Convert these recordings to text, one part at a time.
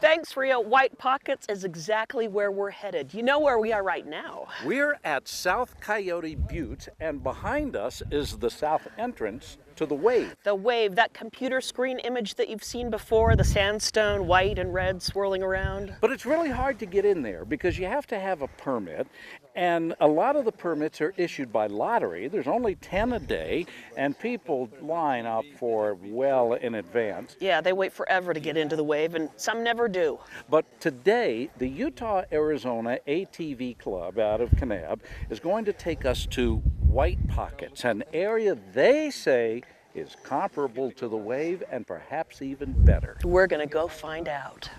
Thanks, Rio. White Pockets is exactly where we're headed. You know where we are right now. We're at South Coyote Butte, and behind us is the south entrance to the Wave. The Wave, that computer screen image that you've seen before, the sandstone, white and red swirling around. But it's really hard to get in there because you have to have a permit, and a lot of the permits are issued by lottery. There's only 10 a day, and people line up for well in advance. Yeah, they wait forever to get into the Wave, and some never do. But today, the Utah-Arizona ATV Club out of Kanab is going to take us to White Pockets, an area they say is comparable to the Wave and perhaps even better. We're gonna go find out.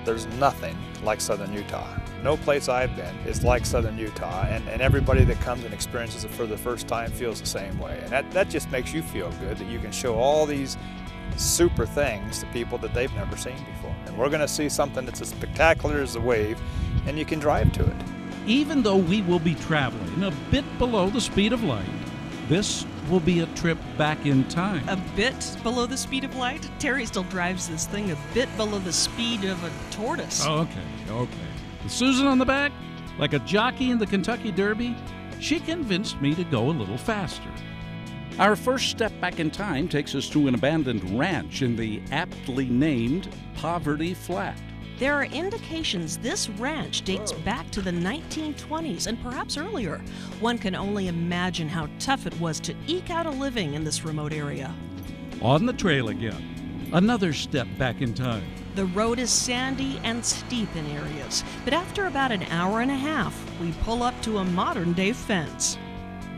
There's nothing like Southern Utah. No place I've been is like Southern Utah, and everybody that comes and experiences it for the first time feels the same way. And that just makes you feel good that you can show all these super things to people that they've never seen before. And we're gonna see something that's as spectacular as the Wave, and you can drive to it. Even though we will be traveling a bit below the speed of light, this will be a trip back in time. A bit below the speed of light? Terry still drives this thing a bit below the speed of a tortoise. Okay. With Susan on the back, like a jockey in the Kentucky Derby, she convinced me to go a little faster. Our first step back in time takes us to an abandoned ranch in the aptly named Poverty Flat. There are indications this ranch dates back to the 1920s and perhaps earlier. One can only imagine how tough it was to eke out a living in this remote area. On the trail again, another step back in time. The road is sandy and steep in areas, but after about an hour and a half, we pull up to a modern-day fence.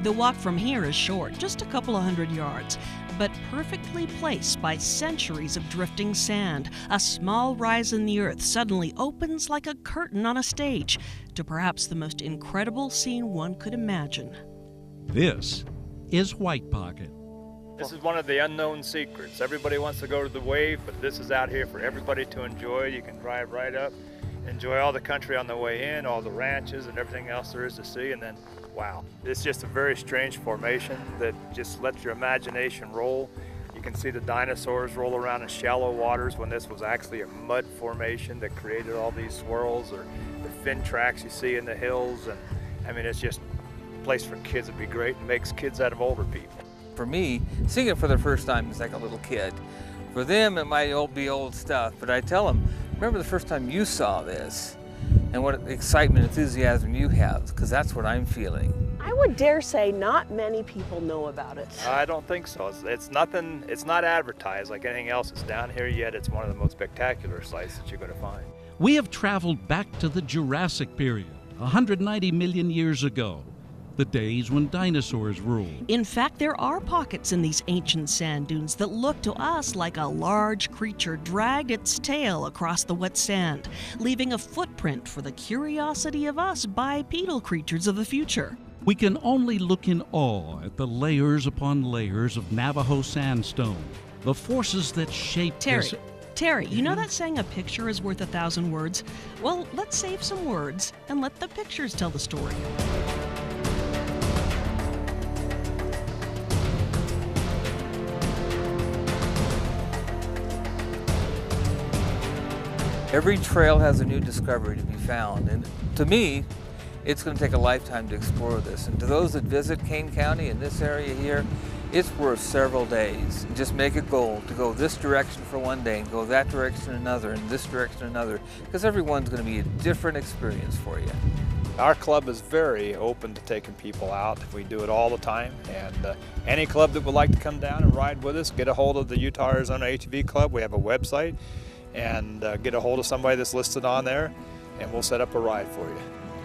The walk from here is short, just a couple of 100 yards, but perfectly placed by centuries of drifting sand. A small rise in the earth suddenly opens like a curtain on a stage to perhaps the most incredible scene one could imagine. This is White Pocket. This is one of the unknown secrets. Everybody wants to go to the Wave, but this is out here for everybody to enjoy. You can drive right up, enjoy all the country on the way in, all the ranches and everything else there is to see, and then wow. It's just a very strange formation that just lets your imagination roll. You can see the dinosaurs roll around in shallow waters when this was actually a mud formation that created all these swirls, or the fin tracks you see in the hills. And I mean, it's just a place for kids. It'd be great. It makes kids out of older people. For me, seeing it for the first time is like a little kid. For them, it might be old stuff, but I tell them, remember the first time you saw this and what excitement, enthusiasm you have, because that's what I'm feeling. I would dare say not many people know about it. I don't think so. It's nothing, it's not advertised like anything else that's down here yet. It's one of the most spectacular sights that you're going to find. We have traveled back to the Jurassic period, 190 million years ago, the days when dinosaurs ruled. In fact, there are pockets in these ancient sand dunes that look to us like a large creature dragged its tail across the wet sand, leaving a footprint for the curiosity of us bipedal creatures of the future. We can only look in awe at the layers upon layers of Navajo sandstone, the forces that shape this. Terry, you know that saying a picture is worth 1,000 words? Well, let's save some words and let the pictures tell the story. Every trail has a new discovery to be found, and to me, it's going to take a lifetime to explore this. And to those that visit Kane County in this area here, it's worth several days. Just make a goal to go this direction for one day and go that direction another and this direction another, because everyone's going to be a different experience for you. Our club is very open to taking people out. We do it all the time, and any club that would like to come down and ride with us, get a hold of the Utah-Arizona ATV Club. We have a website, and get a hold of somebody that's listed on there, and we'll set up a ride for you.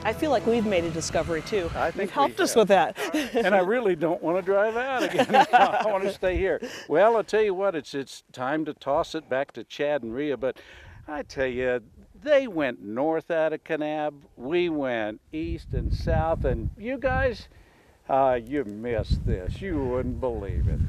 I feel like we've made a discovery too. I think You've helped we us have. with that. And I really don't want to drive out again. I want to stay here. Well, I'll tell you what, it's time to toss it back to Chad and Rhea, but I tell you, they went north out of Kanab, we went east and south, and you guys, you missed this. You wouldn't believe it.